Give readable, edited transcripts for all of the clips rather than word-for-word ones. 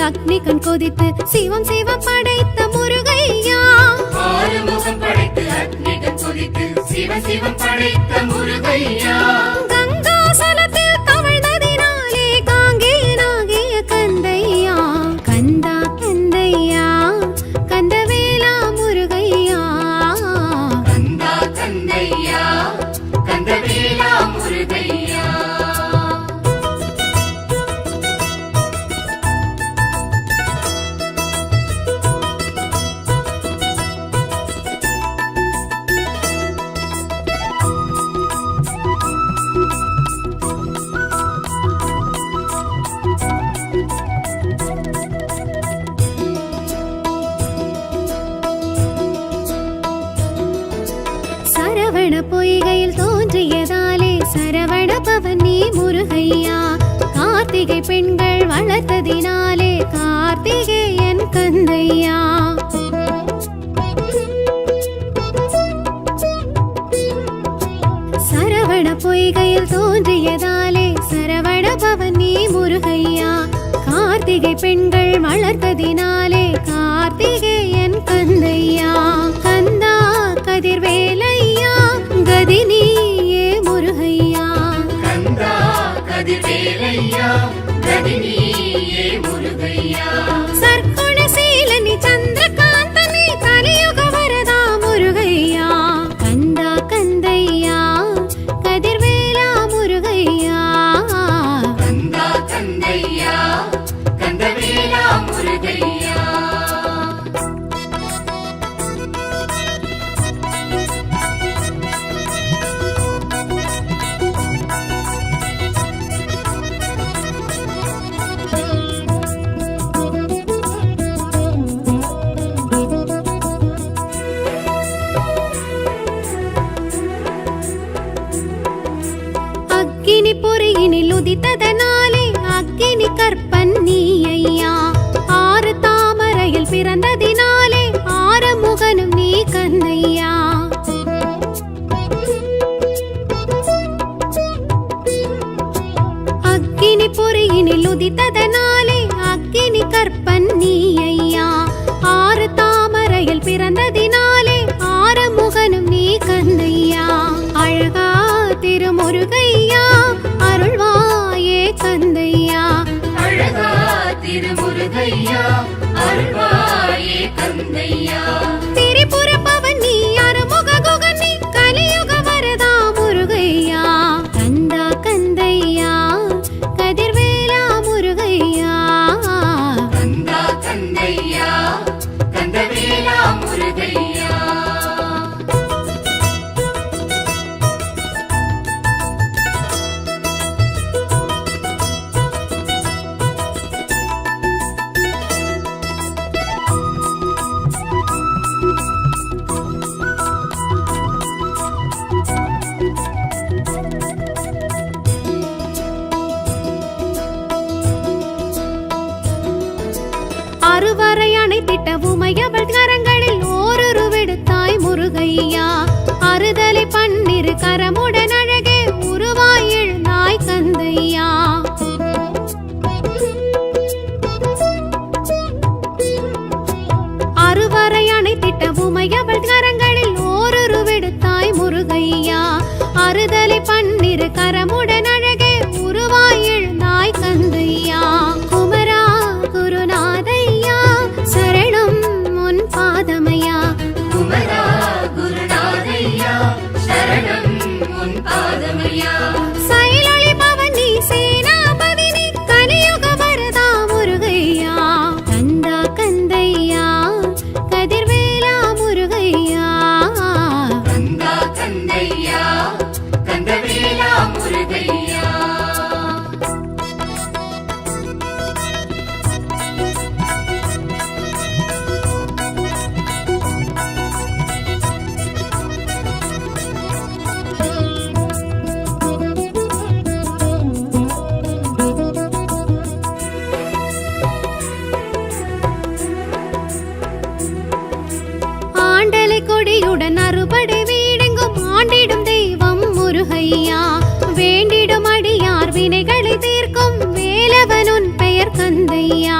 அக்னி கண் கொதித்து சிவம் சிவம் படைத்த முருகையா. ஆறுமுகம் படைத்து அக்னி கண் கொதித்து சிவ சிவம் படைத்த முருகையா. கங்காசலத்தில் தவழ்ந்ததினாலே காங்கேயனாகிய கந்தையா. கந்தா கந்தையா கந்தவேலா முருகையா. கந்தா கந்தையா கந்தவேலா முருகையா. சரவண பொய்கையில் தோன்றியதாலே சரவண பவனி முருகையா. கார்த்திகை பெண்கள் வளர்த்ததினாலே கார்த்திகேயன் கந்தையா. சரவண பொய்கையில் தோன்றியதாலே சரவண பவனி முருகையா. கார்த்திகை பெண்கள் வளர்த்ததினாலே கார்த்திகேயன் கந்தையா. கந்தா கதிர்வேலையா கதினியே முருகையா. கந்தா கதிர்வேலையா கதினியே முருகையா. சற்குணசீலனி சந்திரகாந்தனி கலியுக வரதா முருகையா. கந்தா கந்தையா கதிர்வேலா முருகையா. கந்தா கந்தையா கந்தவேலா முருகையா. அக்கினி பொறியினில் உதித்ததனாலே அக்கினி கற்பன் நீ ஐயா. ஆறு தாமரையில் பிறந்ததினாலே ஆறுமுகனும் நீ கந்தையா. அக்கினி பொறியினில் உதித்ததனாலே அக்கினி கற்பன் நீ ஐயா. ஆறு தாமரையில் பிறந்ததினாலே ஆறுமுகனும் நீ கந்தையா. அழகா திருமுருகையா அருள்வாயே கந்தையா. அழகா திருமுருகையா அருள்வாயே கந்தையா. திரிபுர பவனி அருமுக குகனி கலியுக வரதா முருகையா. கந்தா கந்தையா கதிர்வேலா முருகையா. கந்தா கந்தையா கந்தவேலா முருகையா. அறுவரை அணைத்திட்ட உமையவள் கரங்களில் ஓருருவெடுத்தாய் முருகையா. அறுதலை பன்னிரு கரமுடன் அழகே உருவாய் எழுந்தாய் கந்தையா. அறுவரை அணைத்திட்ட உமையவள் கரங்களில் ஓருருவெடுத்தாய் முருகையா. அறுதலை பன்னிரு கரமுடன் அழகே உருவாய் எழுந்தாய் கந்தையா. குமரா குருநாதையா சரணம் உன் பாதமையா. குமரா குருநாதையா சரணம் உன் பாதமையா. சைலொளி பவனி சேனாபதினி கலியுக வரதா முருகையா. கந்தா கந்தையா கதிர்வேலா முருகையா. கந்தா கந்தையா கந்தவேலா முருகையா. ஆண்டலை கொடியுடன் அறுபடை வீடெங்கும் ஆண்டிடும் தெய்வம் முருகையா. வேண்டிடும் அடியார் வினைகளை தீர்க்கும் வேலவனுன் பெயர் கந்தையா.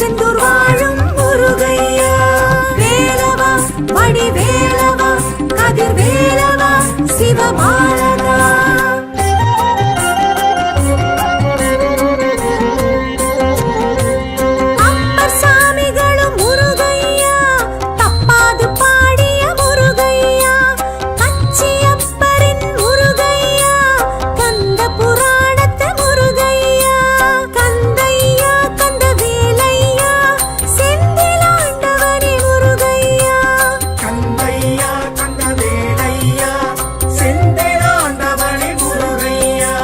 திருச்செந்தூர் வாழும் முருகையா. வேலவா வடிவேலவா கதிர்வேலவா சிவபாலகா. அப்பர் சாமிகளும் முருகையா, தப்பாது பாடிய முருகையா. கச்சியப்பரின் முருகையா, கந்த புராணத்து முருகையா. கந்தையா கந்தவேலையா, செந்திலாண்டவனே முருகையா. கந்தையா கந்தவேலையா, செந்திலாண்டவனே முருகையா.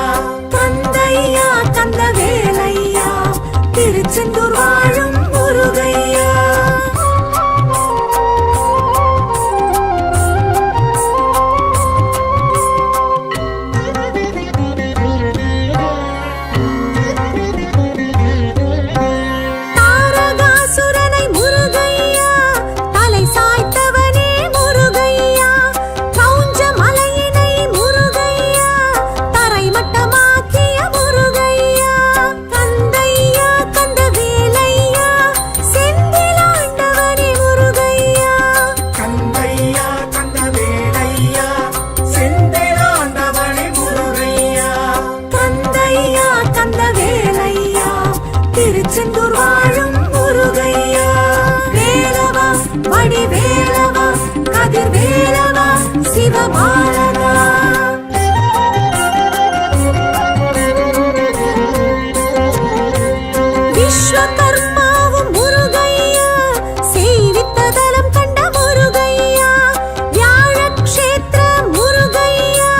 கந்தையா கந்தவேலையா, திருச்செந்தூர் வாழும் முருகையா. தாரகாசுரனை முருகையா, தலை சாய்த்தவனே முருகையா. கௌஞ்ச மலையினை முருகையா, தரைமட்டமாக்கிய முருகையா. கந்தையா கந்தவேலையா, செந்திலாண்டவனே முருகையா. கந்தையா கந்தவேலையா, செந்திலாண்டவனே முருகையா. கந்தையா கந்தவேலையா, திருச்செந்தூர் வாழும் முருகையா. வேலவா வடிவேலவா கதிர்வேலவா சிவபாலகா. விஸ்வகர்மாவும் முருகையா, செய்வித்ததலம் கண்ட முருகையா. வியாழக்ஷேத்திர முருகையா,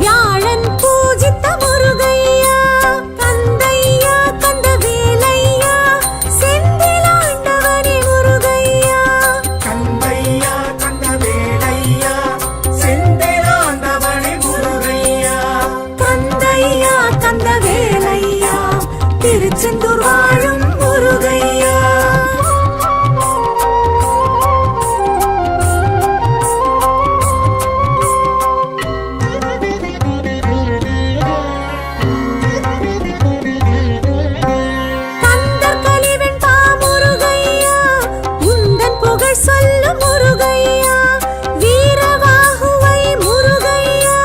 வியாழன் பூஜித்த முருகையா. கந்தையா கந்தவேலையா, செந்திலாண்டவனே முருகையா. கந்தையா கந்தவேலையா, செந்திலாண்டவனே முருகையா. கந்தையா கந்தவேலையா, திருச்செந்தூர் வாழும் முருகையா. கந்தர் கலிவன் பா முருகையா, உந்தன் புகழ் சொல்லும் முருகையா. வீரவாகுவை முருகையா,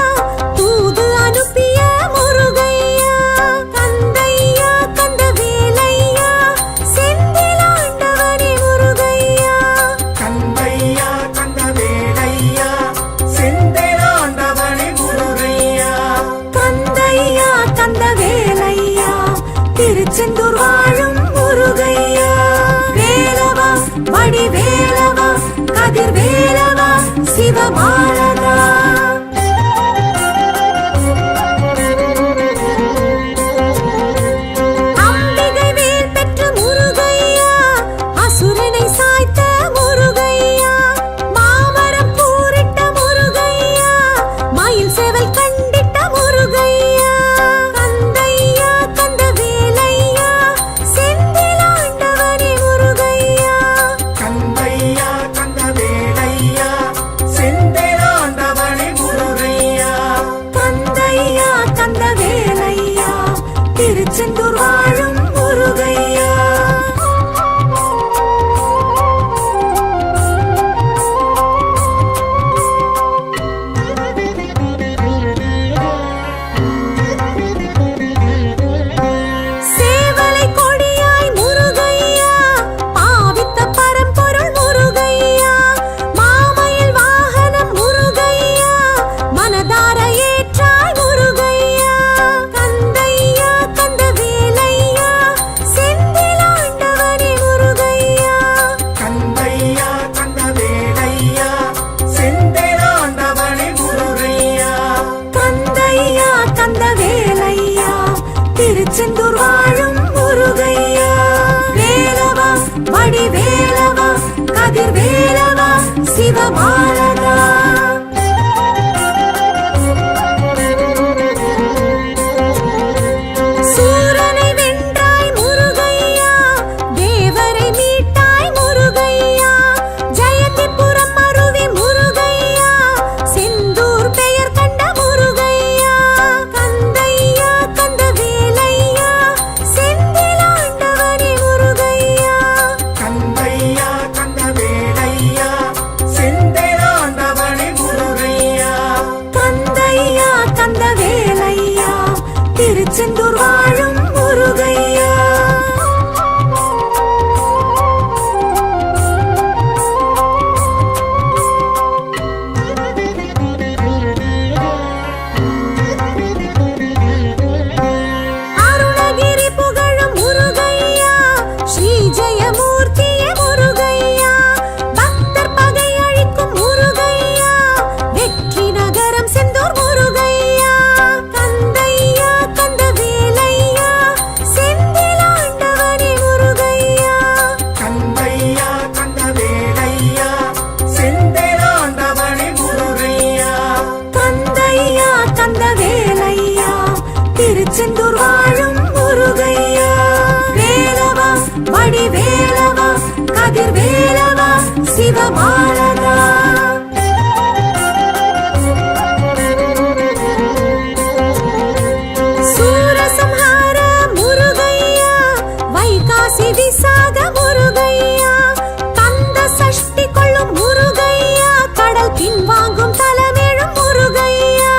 தூது அனுப்பிய முருகையா. கந்தையா கந்தவேலையா, செந்திலாண்டவனே முருகையா. கந்தையா கந்தவேலையா, செந்திலாண்டவனே முருகையா. கந்தையா கந்தவேலையா, திருச்செந்தூர் வாழும் முருகையா. வேலவா வடிவேலவா கதிர்வேலவா சிவபாலகா. அம்பிகை வேல் பெற்ற முருகையா, அசுரனை சாய்த்த முருகையா. மாமரம் பூரிட்ட முருகையா, மயில் சேவல் கண்டிட்ட முருகையா. கந்தையா கந்தவேலையா, செந்திலாண்டவனே முருகையா. கந்தையா கந்தவேலையா, செந்திலாண்டவனே முருகையா. கந்தையா கந்தவேலையா, திருச்செந்தூர் வாழும் முருகையா. சேவலை கொடியாய் முருகையா, பாவித்த பரம்பொருள் முருகையா. மாமயில் வாகனம் முருகையா, மனதார ஏற்றாய் முருகையா. கந்தையா கந்தவேலையா, செந்திலாண்டவனே முருகையா. கந்தையா கந்தவேலையா, செந்திலாண்டவனே முருகையா. கந்தையா கந்தவேலையா, திருச்செந்தூர் வாழும் முருகையா. வேலவா வடிவேலவா கதிர்வேலவா சிவபாலகா. சூரனை வென்றாய் முருகையா, தேவரை மீட்டாய் முருகையா. ஜெயந்திபுரம் அருவி முருகையா, செந்தூர் பெயர் கண்ட முருகையா. கந்தையா கந்தவேலையா, செந்திலாண்டவனே முருகையா. திருச்செந்தூர் வாழும் முருகையா. அருணகிரி புகழும் முருகையா, ஸ்ரீ ஜெயமூர்த்தியே முருகையா, பக்தர் பகை அழிக்கும் முருகையா, வெற்றி நகரம் செந்தூர் முருகையா, கந்தையா கந்தவேலையா, செந்திலாண்டவனே முருகையா. கந்தையா கந்தவேலையா செந்திலாண்டவனே முருகையா. கந்தையா கந்தவேலையா, திருச்செந்தூர் வாழும் முருகையா. வேலவா வடிவேலவா, கதிர்வேலவா, சிவபாலகா. சூரசம்ஹார முருகையா, வைகாசி விசாக முருகையா, கந்த சஷ்டி கொள்ளும் முருகையா, கடல் பின்வாங்கும் தலமேழும் முருகையா,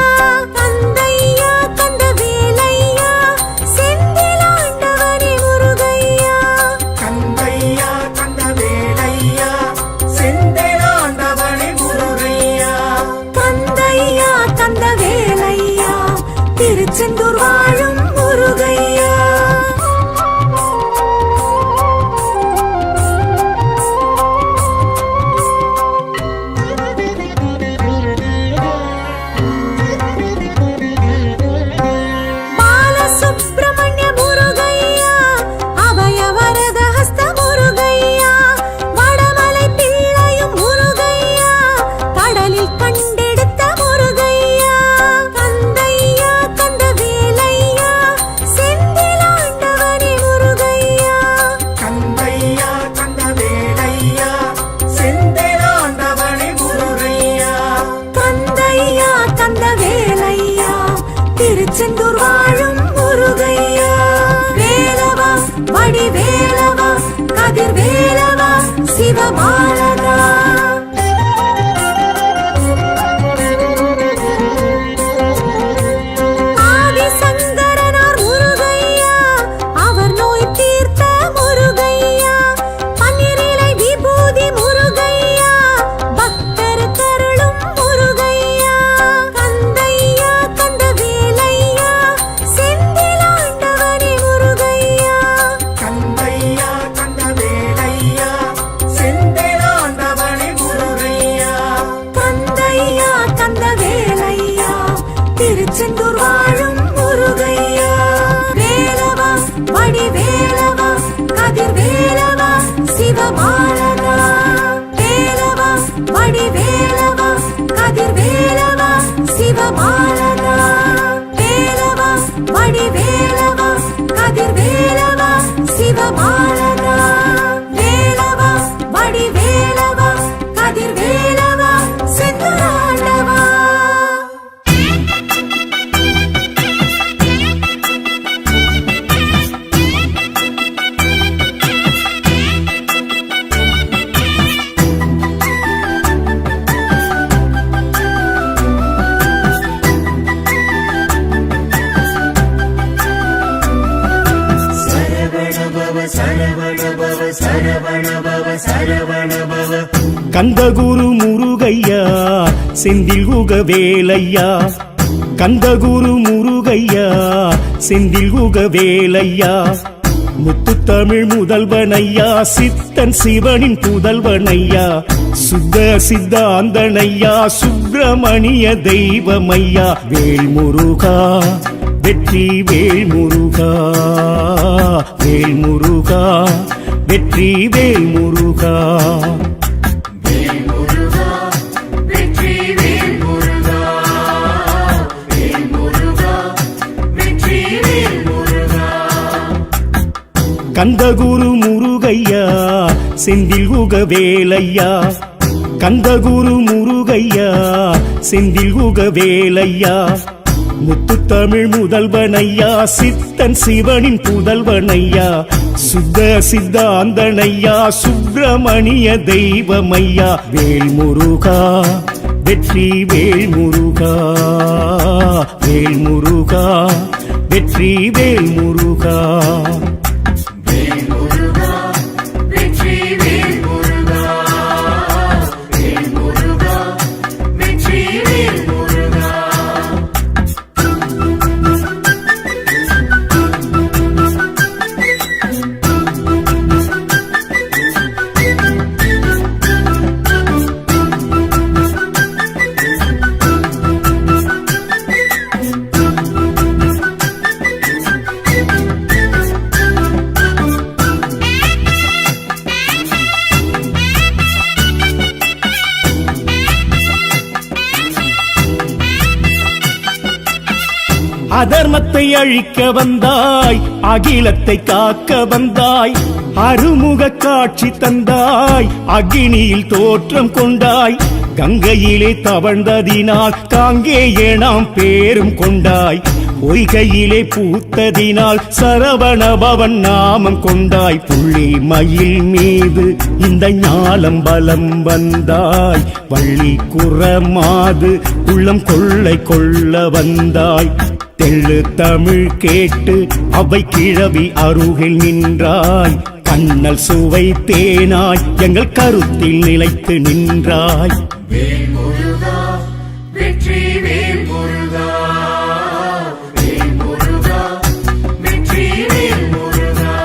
கந்தையா கந்தவேலையா, செந்திலாண்டவனே முருகையா. கந்தையா கந்தவேலையா செந்திலாண்டவனே முருகையா. கந்தையா கந்தவேலையா, திருச்செந்தூர் வாழும் முருகையா. பாலசுப்ரமணிய முருகையா, அபயவரத ஹஸ்த முருகையா, வடமலை பிள்ளையும் முருகையா, கடலில் கண்டெடுத்த முருகையா, கந்தையா கந்தவேலையா, செந்திலாண்டவனே முருகையா. கந்தையா கந்தவேலையா செந்திலாண்டவனே முருகையா. கந்தையா கந்தவேலையா, திருச்செந்தூர் வாழும் முருகையா. வேலவா வடிவேலவா, கதிர்வேலவா, சிவபாலகா. ஆதிசங்கரனார் முருகையா, அவர் நோய் தீர்த்த முருகையா, பன்னிரிலை விபூதி முருகையா, பக்தர் கருளும் முருகையா, கந்தையா கந்தவேலையா, செந்திலாண்டவனே முருகையா. கந்தையா கந்தவேலையா செந்திலாண்டவனே முருகையா. கந்தையா கந்தவேலையா, திருச்செந்தூர் வாழும் முருகையா. வேலவா வடிவேலவா, கதிர்வேலவா, சிவபாலகா. வேலவா வடிவேலவா, கதிர்வேலவா, சிவபாலகா. வேலவா வடிவேலவா, கதிர்வேலவா, சிவபாலகா. வேலவா வடிவேலவா, கதிர்வேலவா, செந்தூராண்டவா. கந்தகுரு முருகையா, செந்தில் குகவேலையா, கந்தகுரு முருகையா, செந்தில் குகவேலையா, முத்துத்தமிழ் முதல்வனையா, சித்தன் சிவனின் புதல்வனையா, சுத்த சித்தாந்தனையா, சுப்பிரமணிய தெய்வமையா, வேல்முருகா வெற்றி வேல்முருகா, வேல்முருகா வெற்றி வேல்முருகா. வெற்றி வேல் முருகா, வேல் முருகா, வெற்றி வேல் முருகா. கந்தகுரு முருகையா, செந்தில் குகவேலையா, கந்தகுரு முருகையா, செந்தில் குகவேலையா, முத்துத்தமிழ் முதல்வனையா, சித்தன் சிவனின் புதல்வனையா, சுத்த சித்தாந்தனையா, சுப்பிரமணிய தெய்வமையா, வேல்முருகா வெற்றி வேல்முருகா, வேல்முருகா வெற்றி வெற்றி வேல் முருகா. வேல் முருகா வெற்றி வேல் முருகா வேல் முருகா வெற்றி வேல் முருகா. அதர்மத்தை அழிக்க வந்தாய், அகிலத்தை காக்க வந்தாய், அருமுக காட்சி தந்தாய், அக்னியில் தோற்றம் கொண்டாய், கங்கையிலே தவழ்ந்ததினால் காங்கேய நாம் பேரும் கொண்டாய், பொய்கையிலே பூத்ததினால் சரவண பவன் நாமம் கொண்டாய், புள்ளி மயில் மீது இந்த ஞாலம் பலம் வந்தாய், வள்ளி குறமாது உள்ளம் கொள்ளை கொள்ள வந்தாய், தெள்ளு தமிழ் கேட்டு அவை கிழவி அருகில் நின்றாய், கண்ணல் சுவை தேனாய் எங்கள் கருத்தில் நிலைத்து நின்றாய். வேல் முருகா வெற்றி வேல் முருகா வேல் முருகா வெற்றி வேல் முருகா.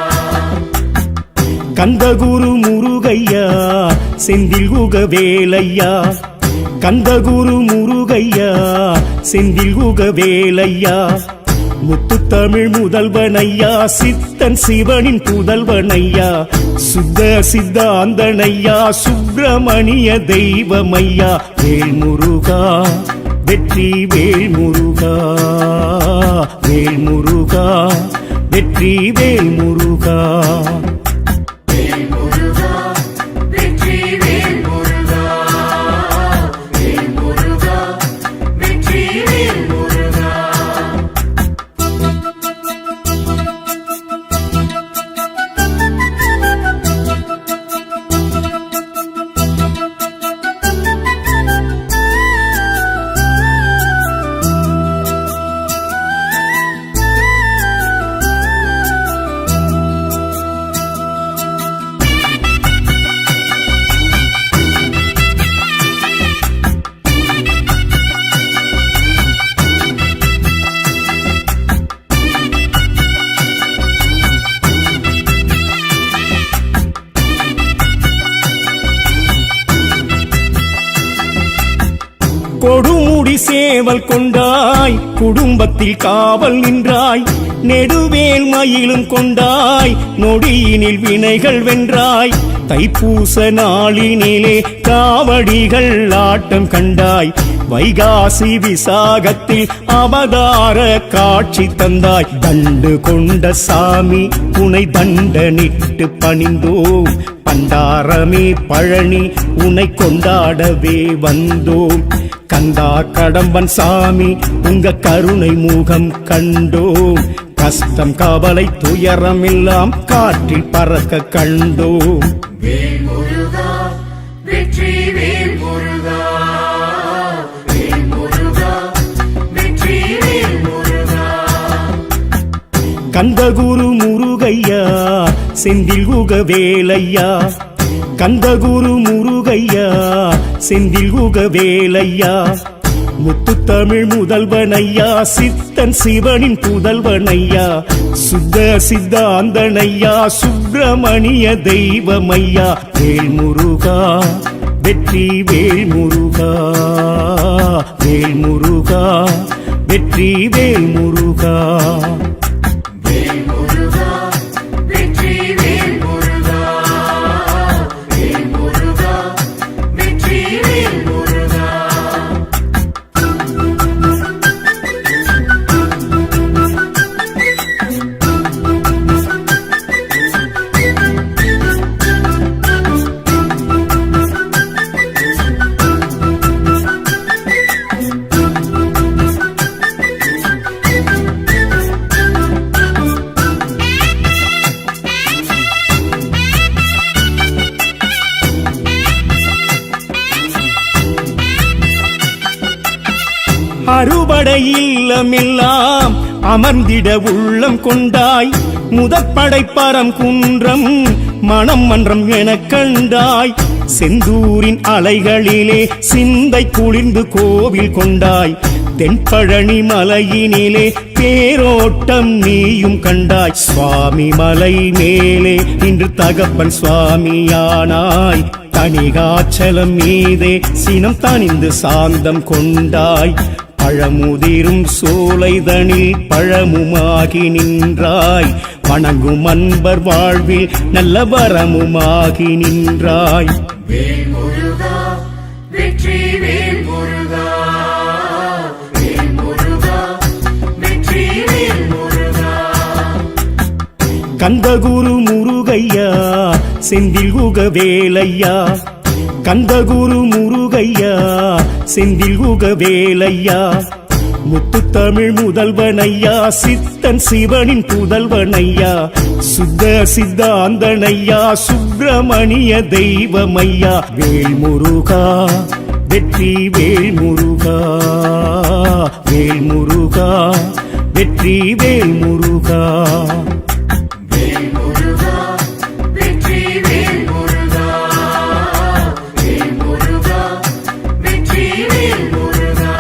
கந்தகுரு முருகையா செந்தில் குக வேலையா, கந்தகுரு முருகையா செந்தில் குக வேலையா, முத்து தமிழ் முதல்வனையா, சித்தன் சிவனின் புதல்வனையா, சுத்த சித்தாந்தனையா, சுப்பிரமணிய தெய்வமையா, வேல் முருகா வெற்றி வேல் முருகா, வேல் முருகா வெற்றி வேல் முருகா. வேல் முருகா வெற்றி வேல் முருகா வேல் முருகா வெற்றி வேல் முருகா. கொடுமுடி சேவல் கொண்டாய், குடும்பத்தில் காவல் நின்றாய், நெடுவேல் மயிலும் கொண்டாய், நொடியினில் வினைகள் வென்றாய், தைப்பூச நாளினிலே காவடிகள் ஆட்டம் கண்டாய், வைகாசி விசாகத்தில் அவதார காட்சி தந்தாய், தண்டு கொண்ட சாமி உனை தண்டனிட்டு பணிந்தோம், பண்டாரமே பழனி உனை கொண்டாடவே வந்தோம், கந்தா கடம்பன் சாமி உங்க கருணை முகம் கண்டோம், கஷ்டம் கவலை துயரம் எல்லாம் காற்றில் பறக்க கண்டோம். வேல் முருகா வெற்றி வேல் முருகா வேல் முருகா வெற்றி வேல் முருகா. கந்தகுரு முருகையா செந்தில் குக வேலையா, கந்தகுரு முருகையா செந்தில் குக வேலையா, முத்து தமிழ் முதல்வனையா, சித்தன் சிவனின் புதல்வனையா, சுத்த சித்தாந்தனையா, சுப்பிரமணிய தெய்வமையா, வேல் முருகா வெற்றி வேல் முருகா, வேல் முருகா வெற்றி வேல் முருகா. வேல் முருகா வெற்றி வேல் முருகா வேல் முருகா வெற்றி வேல் முருகா. அறுபடை இல்லமெல்லாம் அமர்ந்திட உள்ளம் கொண்டாய் முதற்படை பரம் குன்றம் மனம் மன்றம் எனக் கண்டாய் செந்தூரின் அலைகளிலே சிந்தை குளிர்ந்து கோவில் கொண்டாய் தென்பழனி மலையினிலே தேரோட்டம் நீயும் கண்டாய் சுவாமி மலை மேலே இன்று தகப்பன் சுவாமியானாய் தனிகாச்சலம் மீதே சினம் தணிந்து சாந்தம் கொண்டாய் பழமுதிரும் சோலைதனில் பழமுமாகி நின்றாய் வணங்கும் அன்பர் வாழ்வில் நல்ல வரமுமாகி நின்றாய் வேல் முருகா வெற்றி வேல் முருகா வேல் முருகா வெற்றி வேல் முருகா கந்தகுரு முருகையா செந்தில் குக வேலையா கந்தகுரு முருகையா செந்தில் குக வேலையா முத்துத்தமிழ் முதல்வனையா சித்தன் சிவனின் புதல்வனையா சுத்த சித்தாந்தனையா சுப்பிரமணிய தெய்வமையா வேல் முருகா வெற்றி வேல் முருகா வேல் முருகா வெற்றி வேல் முருகா வேல் முருகா வெற்றி வேல் முருகா வேல் முருகா வெற்றி வேல் முருகா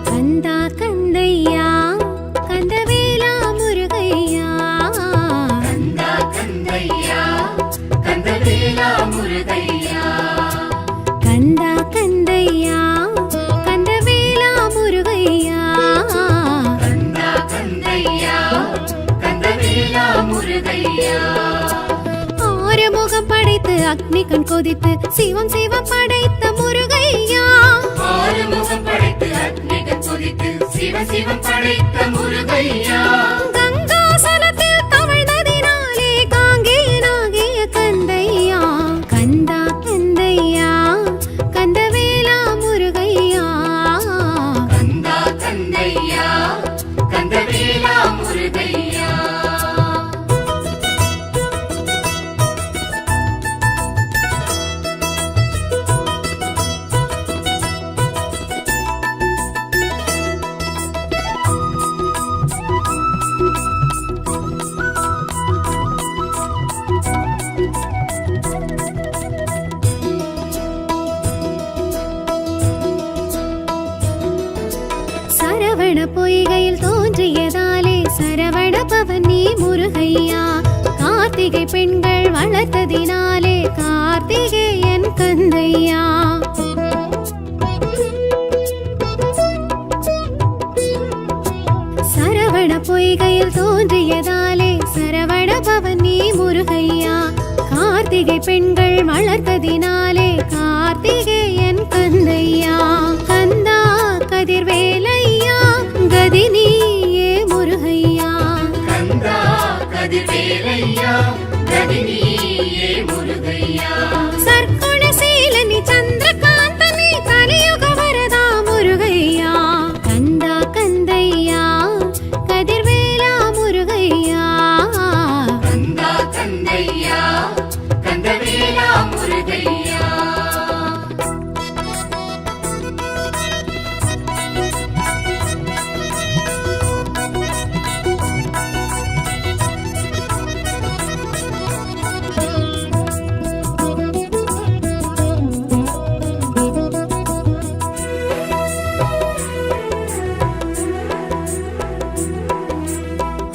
கந்தா கந்தையா கந்தவேலா முருகையா கந்தா கந்தையா கந்தவேலா முருகையா கந்தா கந்தையா கந்தவேலா முருகையா கந்தா கந்தையா கந்தவேலா முருகையா ஆறுமுகம் படைத்து அக்னி கண் கொதித்து சிவம் சிவம் படைத்த முருகையா ஆறுமுகம் படைத்து அக்னிகள் கொதித்து சிவ சிவம் படைத்த முருகையா கங்காசலத்தில் தவழ்ந்ததினாலே காங்கேயனாகிய கந்தையா கந்தா கந்தையா கந்தவேலா முருகையா கந்தா கந்தையா கந்தவேலா முருகையா சரவண பொய்கையில் தோன்றியதாலே சரவண பவன் நீ முருகையா கார்த்திகை பெண்கள் வளர்த்ததினாலே கார்த்திகேயன் கந்தையா சரவண பொய்கையில் தோன்றியதாலே சரவண பவன் நீ முருகையா கார்த்திகை பெண்கள் வளர்த்ததினாலே கார்த்திகேயன் கந்தையா கந்தா கதிர்வேலையா கதினியே முருகையா கந்தா கதிர்வேலையா கதினியே முருகையா சர்க்குணசீலனி சந்திரகாந்தனி கலியுக வரதா முருகையா கந்தா கந்தையா கதிர்வேலா முருகையா கந்தா கந்தையா கந்தவேலா முருகையா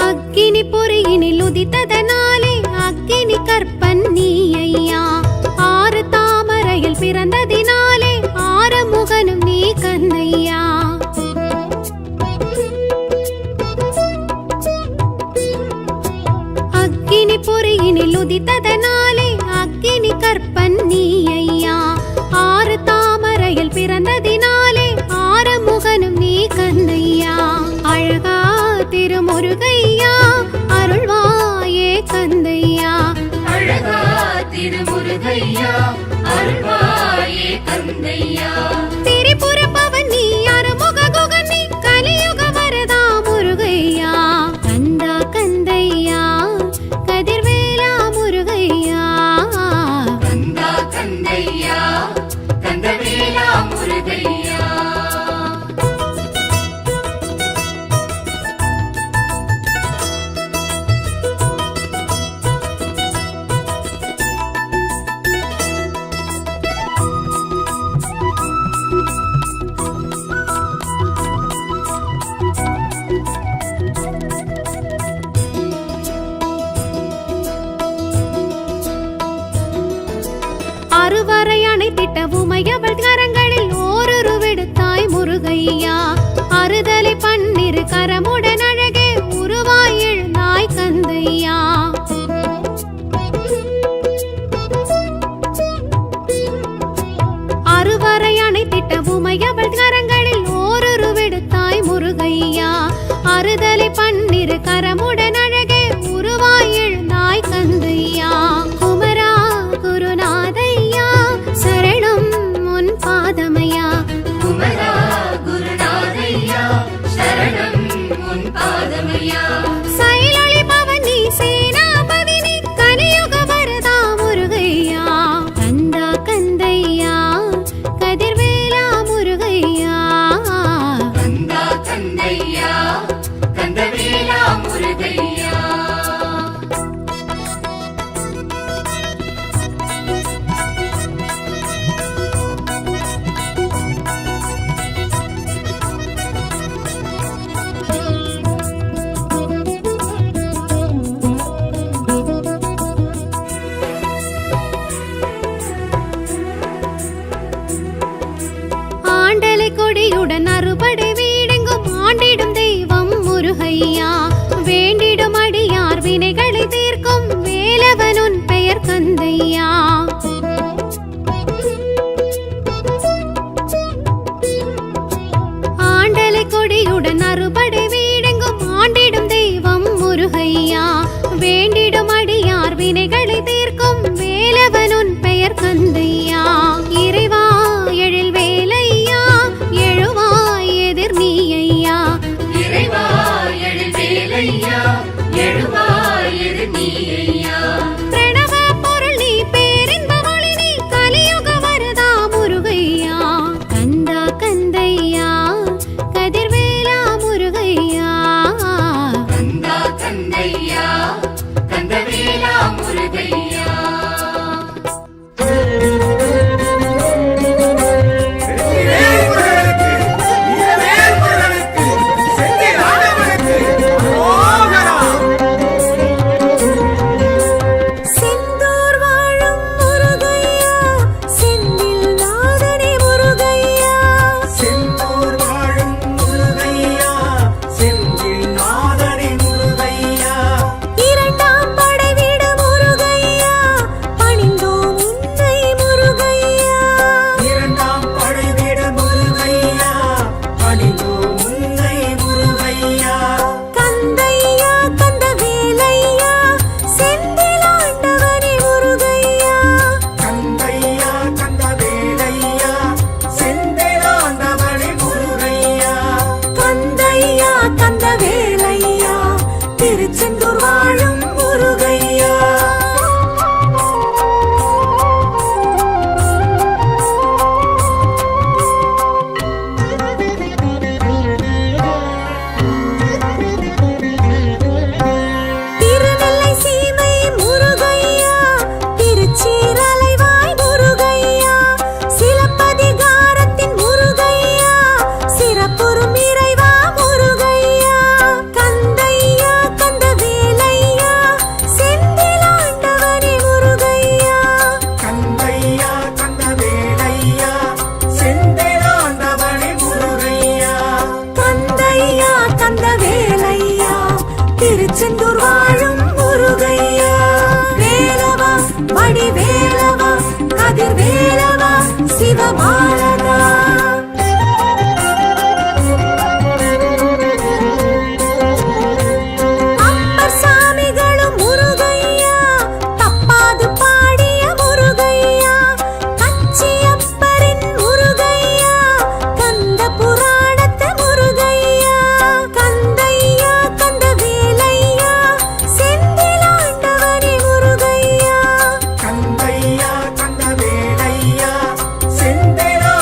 அக்கினி பொறியினில் உதித்ததனாலே அக்கினி கற்பன் நீ ஐயா ஆறு தாமரையில் பிறந்ததினாலே ஆறுமுகனும் நீ கந்தையா அக்கினி பொறியினில் உதித்ததனாலே அக்கினி கற்பன் நீ ஐயா ஆறு தாமரையில் பிறந்ததினாலே ஆறுமுகனும் நீ கந்தையா அழகா திருமுருகையா அருள்வாயே கந்தையா அழகா திருமுருகையா கந்தவேலா முருகையா. அறுவரை அணைத்திட்ட உமையவள் கரங்களில் ஓரொரு விடுத்தாய் முருகையா. அறுதலை பன்னிரு கரமுடன் அழகே உருவாய் எழுந்தாய் கந்தையா. அறுவரை அணைத்திட்ட உமையவள் கரங்களில் ஓரொரு விடுத்தாய் முருகையா. அறுதலை பன்னிரு கரமுடன் அழகே உருவாய் எழுந்தாய் கந்தையா. குமரா குருநாதையா சரணம் உன் பாதமையா. குமரா குருநாதையா சரணம் உன் பாதமையா. சைலொளி பவனி சேனாபதி நீ கலியுக வரதா முருகையா. கந்தா கந்தையா கதிர்வேலா முருகையா. கந்தா கந்தையா கந்தவேலா முருகையா. ஆண்டலை கொடியுடன் அறுபடை வீடெங்கும் ஆண்டிடும் தெய்வம் முருகையா. வேண்டிடும் அடியார் வினைகளை தீர்க்கும் வேலவனுன் பெயர் கந்தையா. ஆண்டலை கொடியுடன் அறுபடை வீடெங்கும் ஆண்டிடும் தெய்வம் முருகையா. வேண்டிடும் அடியார் வினைகளை தீர்க்கும் வேலவனுன் பெயர் கந்தையா. இறைவா எழில் வேலையா எழுவாய் எதிர் நீயா. இறைவா எழு வேலையா எழுவாய் எது நீயா. பிரணவ பொருள் நீ பேரின்ப ஒளி நீ கலியுக வரதா முருகையா. கந்தா கந்தையா கதிர்வேலா முருகையா. கந்தா கந்தையா கந்தவேலா முருகையா. வேல்முருகனுக்கு, வீரவேல்முருகனுக்கு, செந்தில் ஆண்டவனுக்கு அரோகரா. செந்தூர் வாழும் முருகையா செந்தில் நாதனே முருகையா. செந்தூர் வாழும் முருகையா, செந்தில் நாதனே முருகையா. இரண்டாம் படை வீடு முருகையா பணிந்தோம் உன்னை முருகையா. இரண்டாம் படை வீடு முருகையா, பணிந்தோம் உன்னை முருகையா. கந்தையா கந்தவேலையா செந்தில் ஆண்டவனே முருகையா. கந்தையா கந்தவேலையா, செந்திலாண்டவனே முருகையா. கந்தையா கந்தவேலையா திருச்செந்தூர் வாழும் முருகையா. திருநெல்லை சீமை முருகையா திருச்சீரலைவாய் முருகையா. சிலப்பதிகாரத்தின் முருகையா சிறப்புறும் இறைவா முருகையா. கந்தையா கந்தவேலையா செந்தில் ஆண்டவனே முருகையா. கந்தையா கந்தவேலையா, செந்திலாண்டவனே முருகையா. கந்தையா கந்தவேலையா திருச்செந்தூர் வாழும் முருகையா. வேலவா வடிவேலவா கதிர்வேலவா சிவபாலகா. அப்பர் சாமிகளும் முருகையா தப்பாது பாடிய முருகையா. கச்சியப்பரின் முருகையா கந்த புராணத்து முருகையா. கந்தையா கந்தவேலையா செந்தில் ஆண்டவனே முருகையா. கந்தையா கந்தவேலையா, செந்திலாண்டவனே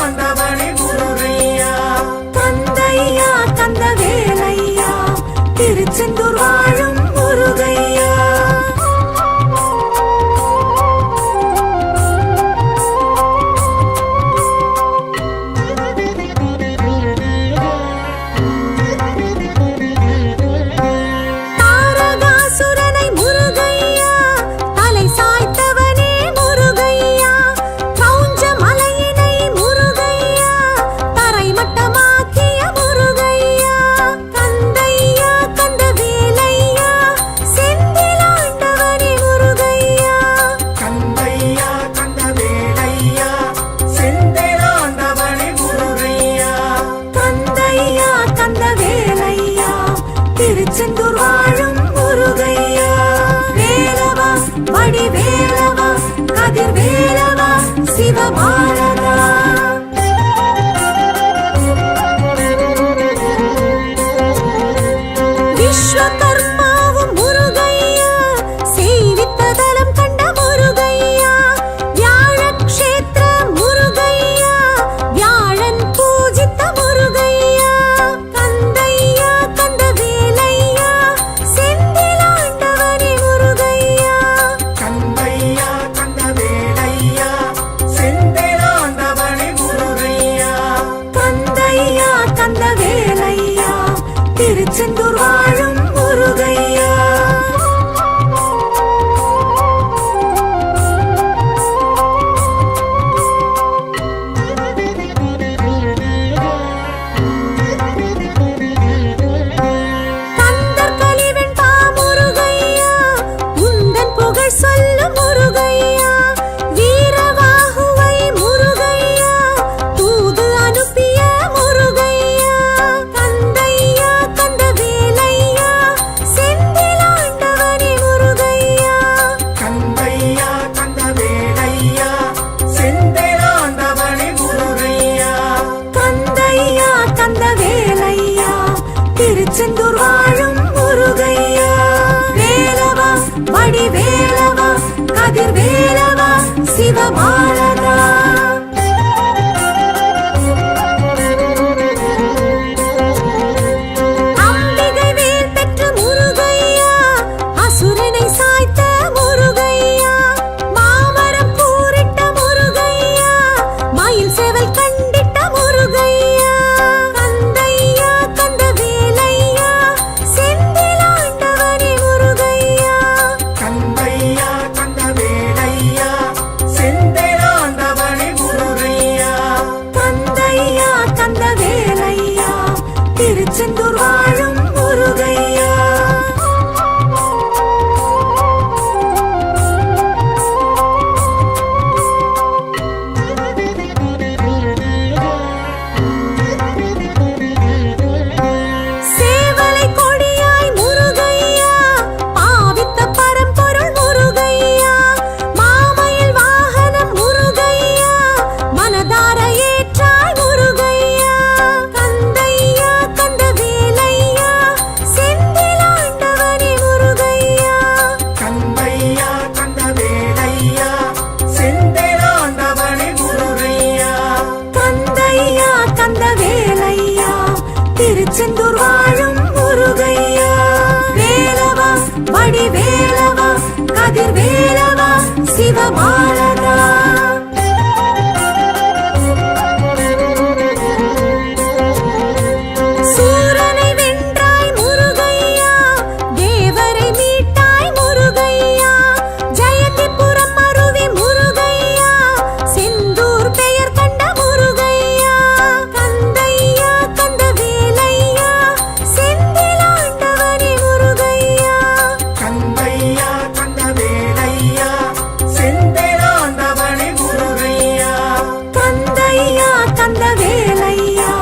கந்தவேலையா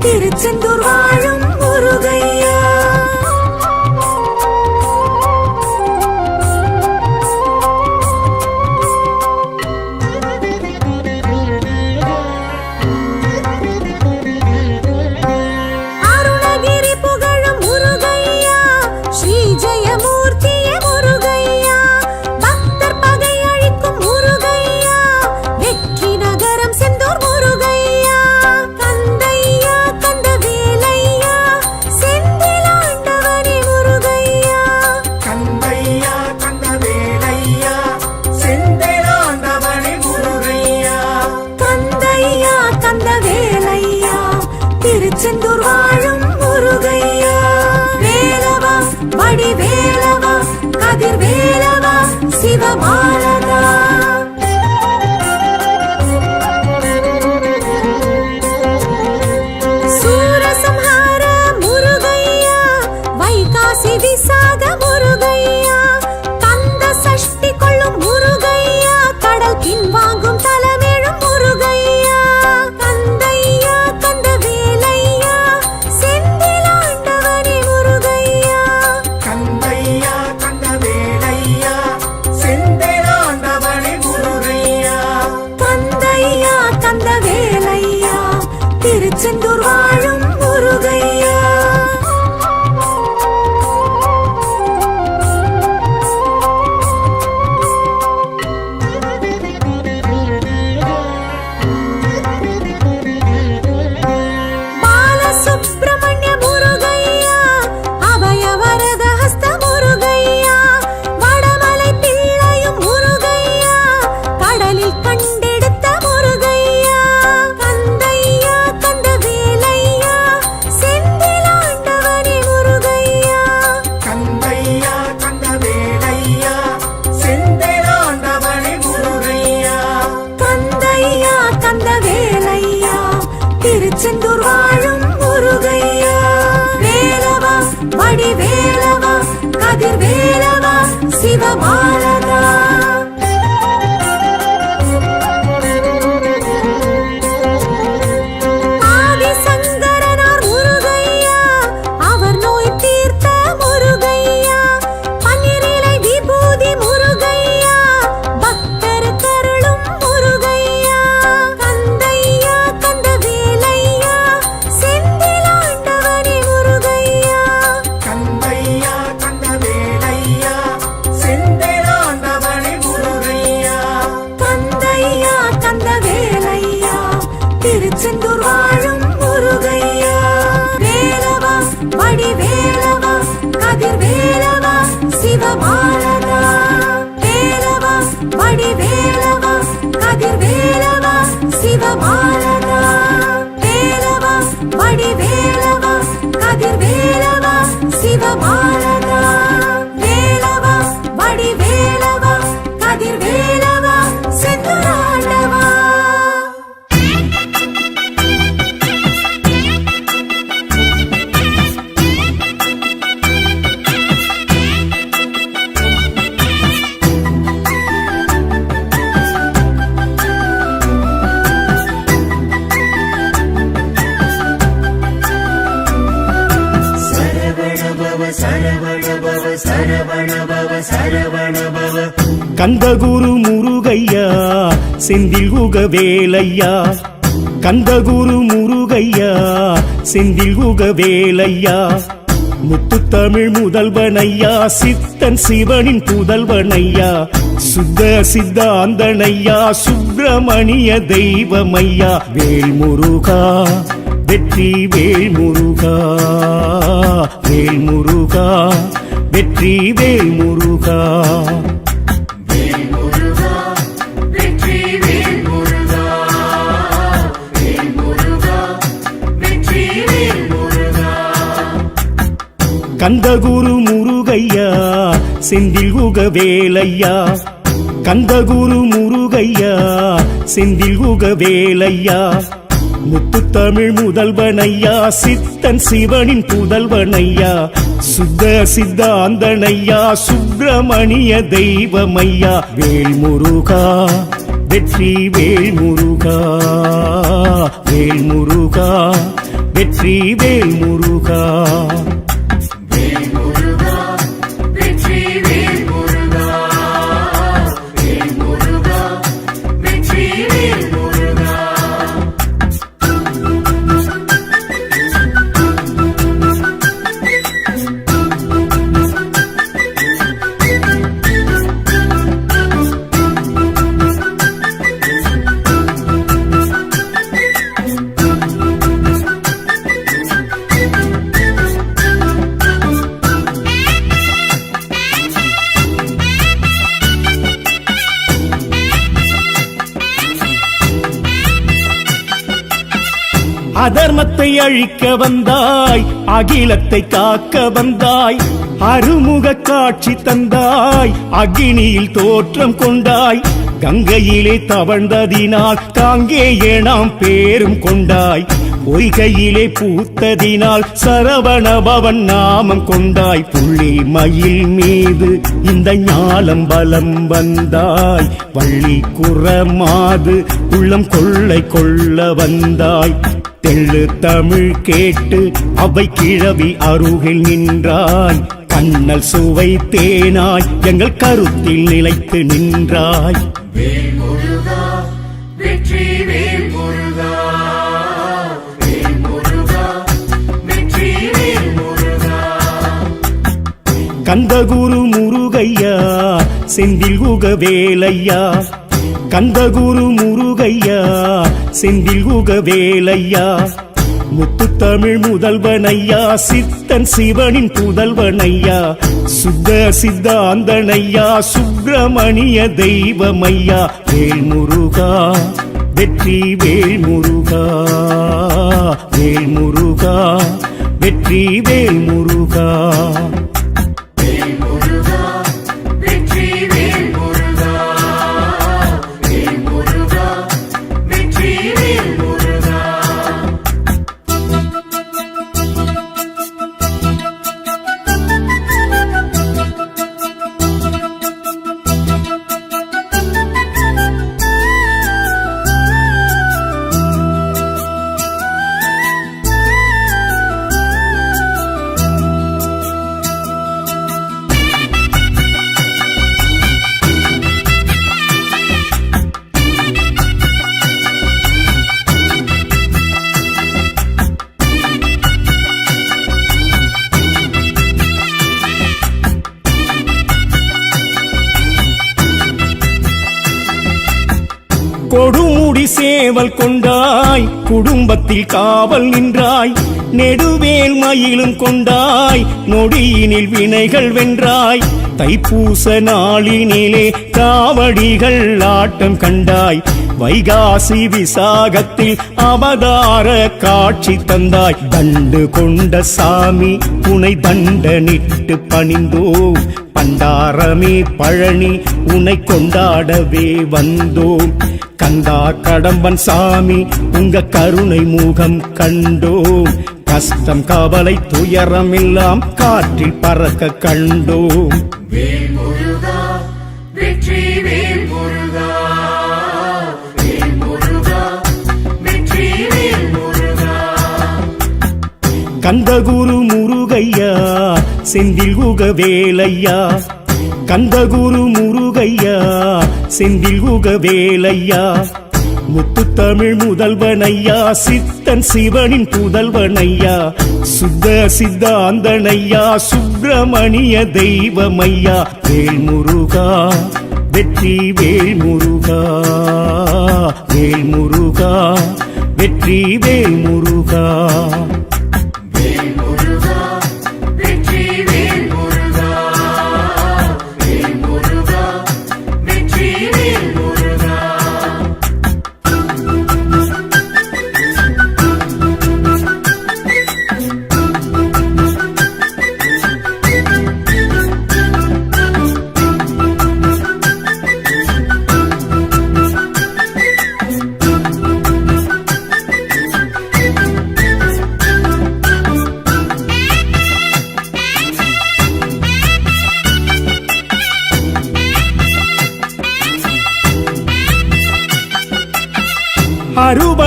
திருச்செந்தூர் வாழும் முருகையா அருணகிரி புகழும் முருகையா ஸ்ரீ ஜெயமூர்த்தியே முருகையா பக்தர் பகை அழிக்கும் முருகையா வெற்றி நகரம் செந்தூர் முருகையா கந்தையா கந்தவேலையா செந்திலாண்டவனே முருகையா கந்தையா கந்தவேலையா செந்திலாண்டவனே முருகையா கந்தையா கந்தவேலையா திருச்செந்தூர் வாழும் முருகையா வேலவா வடிவேலவா கதிர்வேலவா சிவபாலகா சூரசம்ஹார முருகையா வைகாசி விசாக முருகையா கந்த சஷ்டி கொள்ளும் முருகையா கடல் பின்வாங்கும் தலமேழும் முருகையா கந்தையா கந்தவேலையா செந்திலாண்டவனே முருகையா கந்தையா கந்தவேலையா செந்திலாண்டவனே முருகையா கந்தையா கந்தவேலையா திருச்செந்தூர் வாழும் முருகையா பாலசுப்ரமணிய முருகையா அபயவரத ஹஸ்த முருகையா வடமலை பிள்ளையும் முருகையா கடலில் கண்டெடுத்த முருகையா கந்தையா கந்தவேலையா செந்திலாண்டவனே முருகையா கந்தையா கந்தவேலையா செந்திலாண்டவனே முருகையா கந்தையா கந்தவேலையா திருச்செந்தூர் வாழும் முருகையா வேலவா வடிவேலவா கதிர்வேலவா சிவபாலகா ஆதிசங்கரனார் முருகையா அவர் நோய் தீர்த்த முருகையா பன்னிரிலை விபூதி முருகையா பக்தர் கருளும் முருகையா கந்தையா கந்தவேலையா செந்திலாண்டவனே முருகையா கந்தையா கந்தவேலையா செந்திலாண்டவனே முருகையா கந்தையா கந்தவேலையா திருச்செந்தூர் வாழும் முருகையா வேலவா வடிவேலவா கதிர்வேலவா சிவபாலகா வேலவா வடிவேலவா கதிர்வேலவா சிவபாலகா வேலவா வடிவேலவா கதிர்வேலவா சிவபாலகா வேலவா வடிவேலவா கதிர்வேலவா செந்தூராண்டவா கந்தகுரு முருகையா செந்தில் குகவேலையா கந்தகுரு முருகையா செந்தில் குகவேலையா முத்துத்தமிழ் முதல்வனையா சித்தன் சிவனின் புதல்வனையா சுத்த சித்தாந்தனையா சுப்பிரமணிய தெய்வமையா வேல் முருகா வெற்றி வேல் முருகா வேல் முருகா வெற்றி வேல் முருகா வேல் முருகா வெற்றி வேல் முருகா வேல் முருகா வெற்றி வேல் முருகா கந்தகுரு முருகையா செந்தில் குகவேலையா கந்தகுரு முருகையா செந்தில் குகவேலையா முத்துத்தமிழ் முதல்வனையா சித்தன் சிவனின் புதல்வனையா சுத்த சித்தாந்தனையா சுப்பிரமணிய தெய்வமையா வேல் முருகா வெற்றி வேல் முருகா வேல் வேல் முருகா வெற்றி வேல் முருகா. வேல் முருகா வெற்றி வேல் முருகா வேல் முருகா வெற்றி வேல் முருகா. அதர்மத்தை அழிக்க வந்தாய், அகிலத்தை காக்க வந்தாய், அருமுக காட்சி தந்தாய், அக்னியில் தோற்றம் கொண்டாய், கங்கையிலே தவழ்ந்ததினால் காங்கேய நாம் பேரும் கொண்டாய், பொய்கையிலே பூத்ததினால் சரவணபவன் நாமம் கொண்டாய், புள்ளி மயில் மீது இந்த ஞாலம் பலம் வந்தாய், வள்ளி குறமாது உள்ளம் கொள்ளை கொள்ள வந்தாய், தெள்ளு தமிழ் கேட்டு அவை கிழவி அருகில் நின்றாய், கண்ணல் சுவை தேனாய் எங்கள் கருத்தில் நிலைத்து நின்றாய். வேல் முருகா வெற்றி வேல் முருகா வேல் முருகா வெற்றி வேல் முருகா. கந்தகுரு முருகையா செந்தில் உக வேலையா, கந்தகுரு முருகையா செந்தில் உக வேலையா, முத்து தமிழ் முதல்வனையா, சித்தன் சிவனின் புதல்வனையா, சுத்த சித்தாந்தனையா, சுப்பிரமணிய தெய்வமையா, வேல் முருகா வெற்றி வேல் முருகா வேல் முருகா வெற்றி வேல் முருகா. வேல் முருகா வெற்றி வேல் முருகா வேல் முருகா வெற்றி வேல் முருகா. கொடுமுடி சேவல் கொண்டாய், குடும்பத்தில் காவல் நின்றாய், நெடுவேல் மயிலும் கொண்டாய், நொடியினில் வினைகள் வென்றாய், தைப்பூச நாளினிலே காவடிகள் ஆட்டம் கண்டாய், வைகாசி விசாகத்தில் அவதார காட்சி தந்தாய், தண்டு கொண்ட சாமி உனை தண்டனிட்டு பணிந்தோம், பண்டாரமே பழனி உனை கொண்டாடவே வந்தோம், கந்தா கடம்பன் சாமி உங்க கருணை முகம் கண்டோம், கஷ்டம் கவலை துயரம் எல்லாம் காற்றில் பறக்க கண்டோம். வேல் முருகா வெற்றி வேல் முருகா வேல் முருகா வெற்றி வேல் முருகா. கந்தகுரு முருகையா செந்தில் உக வேலையா, கந்தகுரு முருகையா செந்தில் உக வேலையா, முத்து தமிழ் முதல்வனையா, சித்தன் சிவனின் புதல்வனையா, சுத்த சித்தாந்தனையா, சுப்பிரமணிய தெய்வமையா, வேல் முருகா வெற்றி வேல் முருகா வேல் முருகா வெற்றி வேல் முருகா. வேல் முருகா வெற்றி வேல் முருகா வேல் முருகா வெற்றி வேல் முருகா.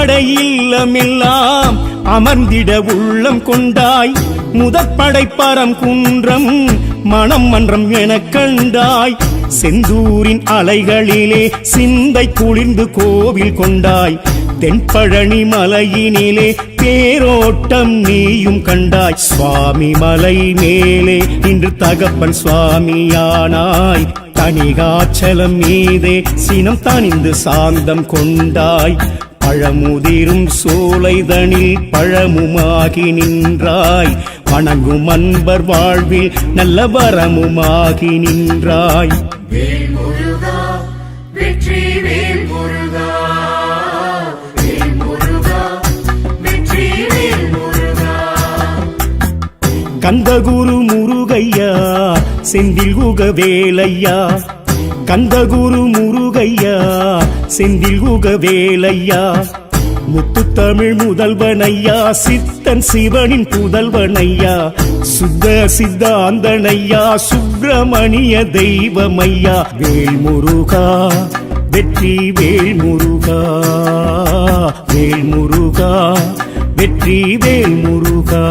அறுபடை இல்லமெல்லாம் அமர்ந்திட உள்ளம் கொண்டாய் முதற்படை பரங்குன்றம் மனம் மன்றம் எனக் கண்டாய் செந்தூரின் அலைகளிலே சிந்தை குளிர்ந்து கோவில் கொண்டாய் தென்பழனி மலையினிலே தேரோட்டம் நீயும் கண்டாய் சுவாமி மலை மேலே இன்று தகப்பன் சுவாமியானாய் தனிகாச்சலம் மீதே சினம் தணிந்து சாந்தம் கொண்டாய் பழமுதிரும் சோலைதனில் பழமுமாகி நின்றாய் வணங்கும் அன்பர் வாழ்வில் நல்ல வரமுமாகி நின்றாய் வேல் முருகா வெற்றி வேல் முருகா வேல் முருகா வெற்றி வேல் முருகா கந்தகுரு முருகையா செந்தில் குக வேலையா கந்தகுரு முருகையா செந்தில் குக வேலையா முத்துத்தமிழ் முதல்வனையா சித்தன் சிவனின் புதல்வனையா சுத்த சித்தாந்தனையா சுப்பிரமணிய தெய்வமையா வேல் முருகா வெற்றி வேல் முருகா வேல் முருகா வெற்றி வேல் முருகா